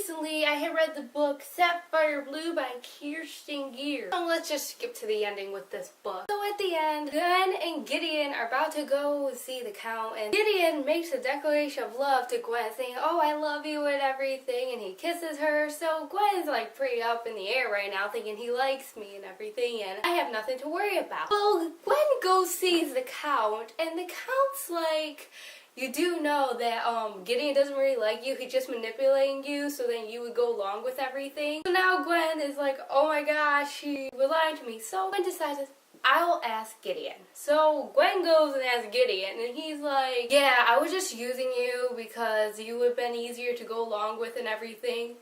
recently I had read the book Sapphire by Kerstin Gier. So let's just skip to the ending with this book. So at the end, Gwen and Gideon are about to go see the Count, and Gideon makes a declaration of love to Gwen, saying, "Oh, I love you," and everything, and he kisses her. So Gwen's like pretty up in the air right now, thinking he likes me and everything, and I have nothing to worry about. Well, Gwen goes sees the Count, and the Count's like, "You do know that Gideon doesn't really like you, he's just manipulating you so then you would go along with everything." So now Gwen is like, "Oh my gosh, she was lying to me." So Gwen decides, I'll ask Gideon. So Gwen goes and asks Gideon, and he's like, "Yeah, I was just using you because you would have been easier to go along with and everything."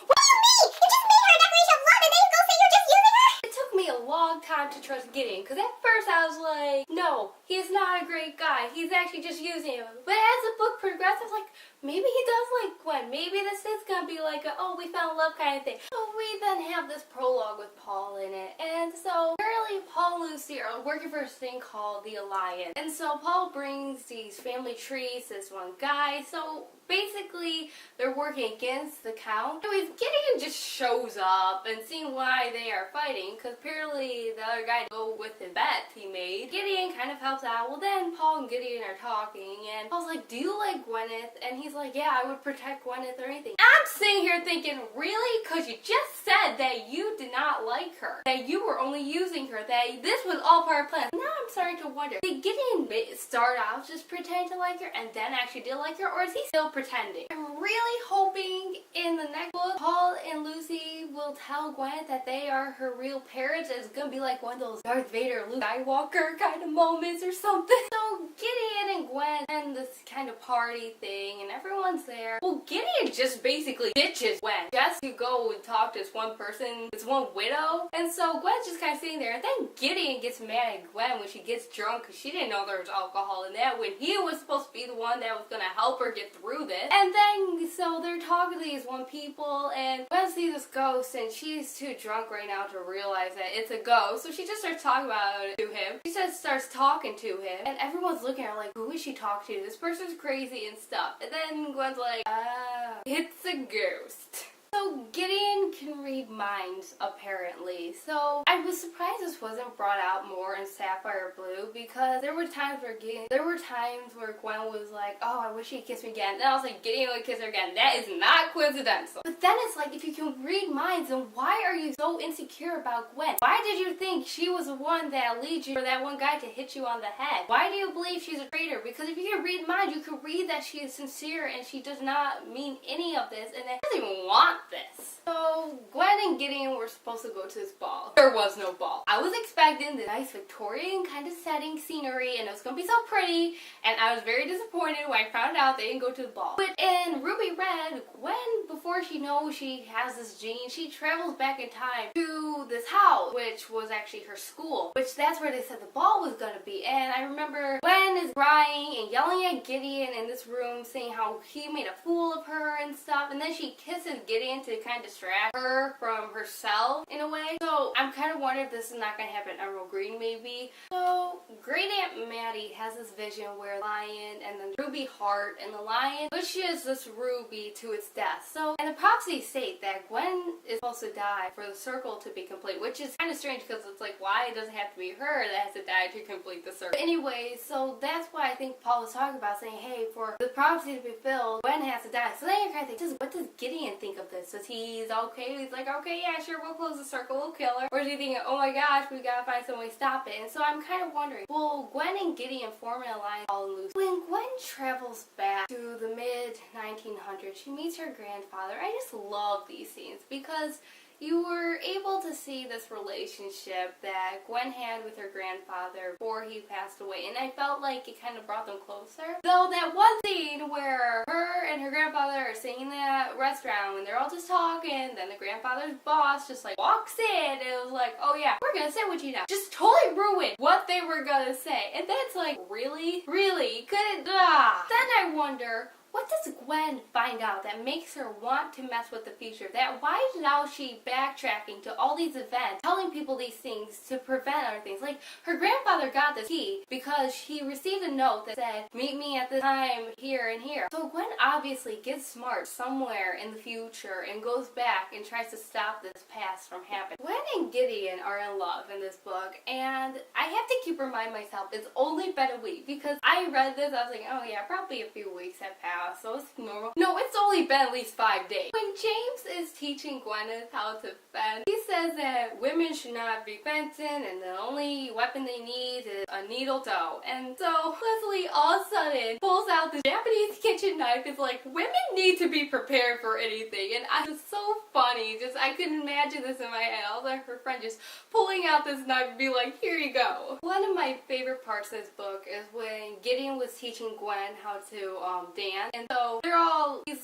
What do you mean? You just made her a declaration of love and then you go say you're just using her? It took me a long time to trust Gideon, because at first I was like, no, he's not a great guy. He's actually just using him. But as the book progressed, I was like, maybe he does like Gwen. Maybe this is going to be like a, oh, we found love kind of thing. So we then have this prologue with Paul in it. And so apparently Paul and Lucy are working for this thing called the Alliance. And so Paul brings these family trees to this one guy. So basically they're working against the Count. Anyways, Gideon just shows up and seeing why they are fighting, because apparently the other guy go with the bet he made. Gideon kind of helps out. Well, then Paul and Gideon are talking, and Paul's like, "Do you like Gwyneth?" And he's like, "Yeah, I would protect Gwyneth or anything." I'm sitting here thinking, really? Because you just said that you did not like her, that you were only using her, that this was all part of plan. Now I'm starting to wonder, did Gideon start out just pretending to like her and then actually did like her, or is he still pretending? I'm really hoping in the next book Paul and Lucy will tell Gwyneth that they are her real parents. It's gonna be like one of those Darth Vader, Luke Skywalker kind of moments or something. So Gideon and Gwen and this kind of party thing, and everyone's there. Well, Gideon just basically ditches Gwen just to go and talk to this one person, this one widow. And so Gwen's just kind of sitting there, and then Gideon gets mad at Gwen when she gets drunk because she didn't know there was alcohol in that, when he was supposed to be the one that was going to help her get through this. And then so they're talking to these one people, and Gwen sees this ghost, and she's too drunk right now to realize that it's a ghost. So she just starts talking about it to him. She just starts talking to him, and everyone's looking at her like, who is she talking to? This person's crazy and stuff. And then Gwen's like, ah, it's a ghost. So Gideon can read minds, apparently. So I was surprised this wasn't brought out more in Sapphire Blue, because there were times where Gwen was like, "Oh, I wish he'd kiss me again." And then I was like, Gideon would kiss her again. That is not coincidental. But then it's like, if you can read minds, then why are you so insecure about Gwen? Why did you think she was the one that leads you for that one guy to hit you on the head? Why do you believe she's a traitor? Because if you can read minds, you can read that she is sincere and she does not mean any of this, and that she doesn't even want this. So Gwen and Gideon were supposed to go to this ball. There was no ball. I was expecting the nice Victorian kind of setting, scenery, and it was going to be so pretty, and I was very disappointed when I found out they didn't go to the ball. But in Ruby Red, Gwen, before she knows she has this gene, she travels back in time to this house, which was actually her school, which that's where they said the ball was going to be. And I remember Gwen is crying and yelling at Gideon in this room, saying how he made a fool of her and stuff, and then she kisses Gideon to kind of distract her from herself in a way. So I'm kind of wondering if this is not going to happen in Emerald Green maybe. So Great Aunt Maddie has this vision where the lion and then Ruby Heart, and the lion pushes this Ruby to its death. So, and the prophecies state that Gwen is supposed to die for the circle to be complete, which is kind of strange because it's like, why does it have to be her that has to die to complete the circle? But anyway, so that's why I think Paul was talking about, saying, hey, for the prophecy to be filled, Gwen has to die. So then you're kind of thinking, what does Gideon think of this? Does he's okay? He's like, okay, yeah, sure, we'll close the circle, we'll kill her. Or is he thinking, oh my gosh, we gotta find some way to stop it? And so I'm kind of wondering, will Gwen and Gideon form an alliance, Paul and Lucy? When Gwen travels back to the mid-1900s, she meets her grandfather. I just love these scenes because you were able to see this relationship that Gwen had with her grandfather before he passed away, and I felt like it kind of brought them closer. Though that one scene where her and her grandfather are sitting in that restaurant when they're all just talking, then the grandfather's boss just like walks in, and it was like, oh yeah, we're gonna sit with you now. Just totally ruined what they were gonna say. And that's like, really? Really? Couldn't? Then I wonder, what does Gwen find out that makes her want to mess with the future? That why now is she backtracking to all these events, telling people these things to prevent other things? Like, her grandfather got this key because he received a note that said, meet me at this time here and here. So Gwen obviously gets smart somewhere in the future and goes back and tries to stop this past from happening. Gwen and Gideon are in love in this book, and I have to keep reminding myself it's only been a week, because I read this, I was like, oh yeah, probably a few weeks have passed, so it's normal. No, it's only been at least 5 days. When James is teaching Gwyneth how to fence, he says that women should not be fencing and the only weapon they need is a needle dough. And so Leslie all of a sudden pulls out the Japanese kitchen knife. It's like, women need to be prepared for anything. And it was so funny. Just, I couldn't imagine this in my head. I was like, her friend just pulling out this knife and be like, here you go. One of my favorite parts of this book is when Gideon was teaching Gwen how to dance. And so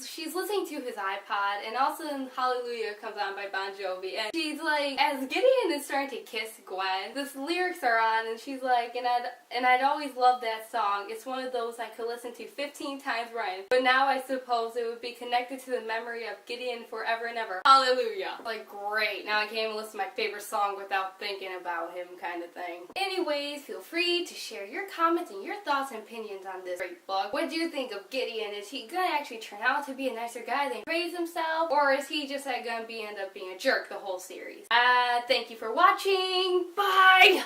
she's listening to his iPod, and also Hallelujah comes on by Bon Jovi, and she's like, as Gideon is starting to kiss Gwen, this lyrics are on, and she's like, and I'd always loved that song. It's one of those I could listen to 15 times running, but now I suppose it would be connected to the memory of Gideon forever and ever. Hallelujah. Like, great. Now I can't even listen to my favorite song without thinking about him, kind of thing. Anyways, feel free to share your comments and your thoughts and opinions on this great book. What do you think of Gideon? Is he gonna actually turn out to be a nicer guy than he praised himself? Or is he just gonna end up being a jerk the whole series? Thank you for watching. Bye!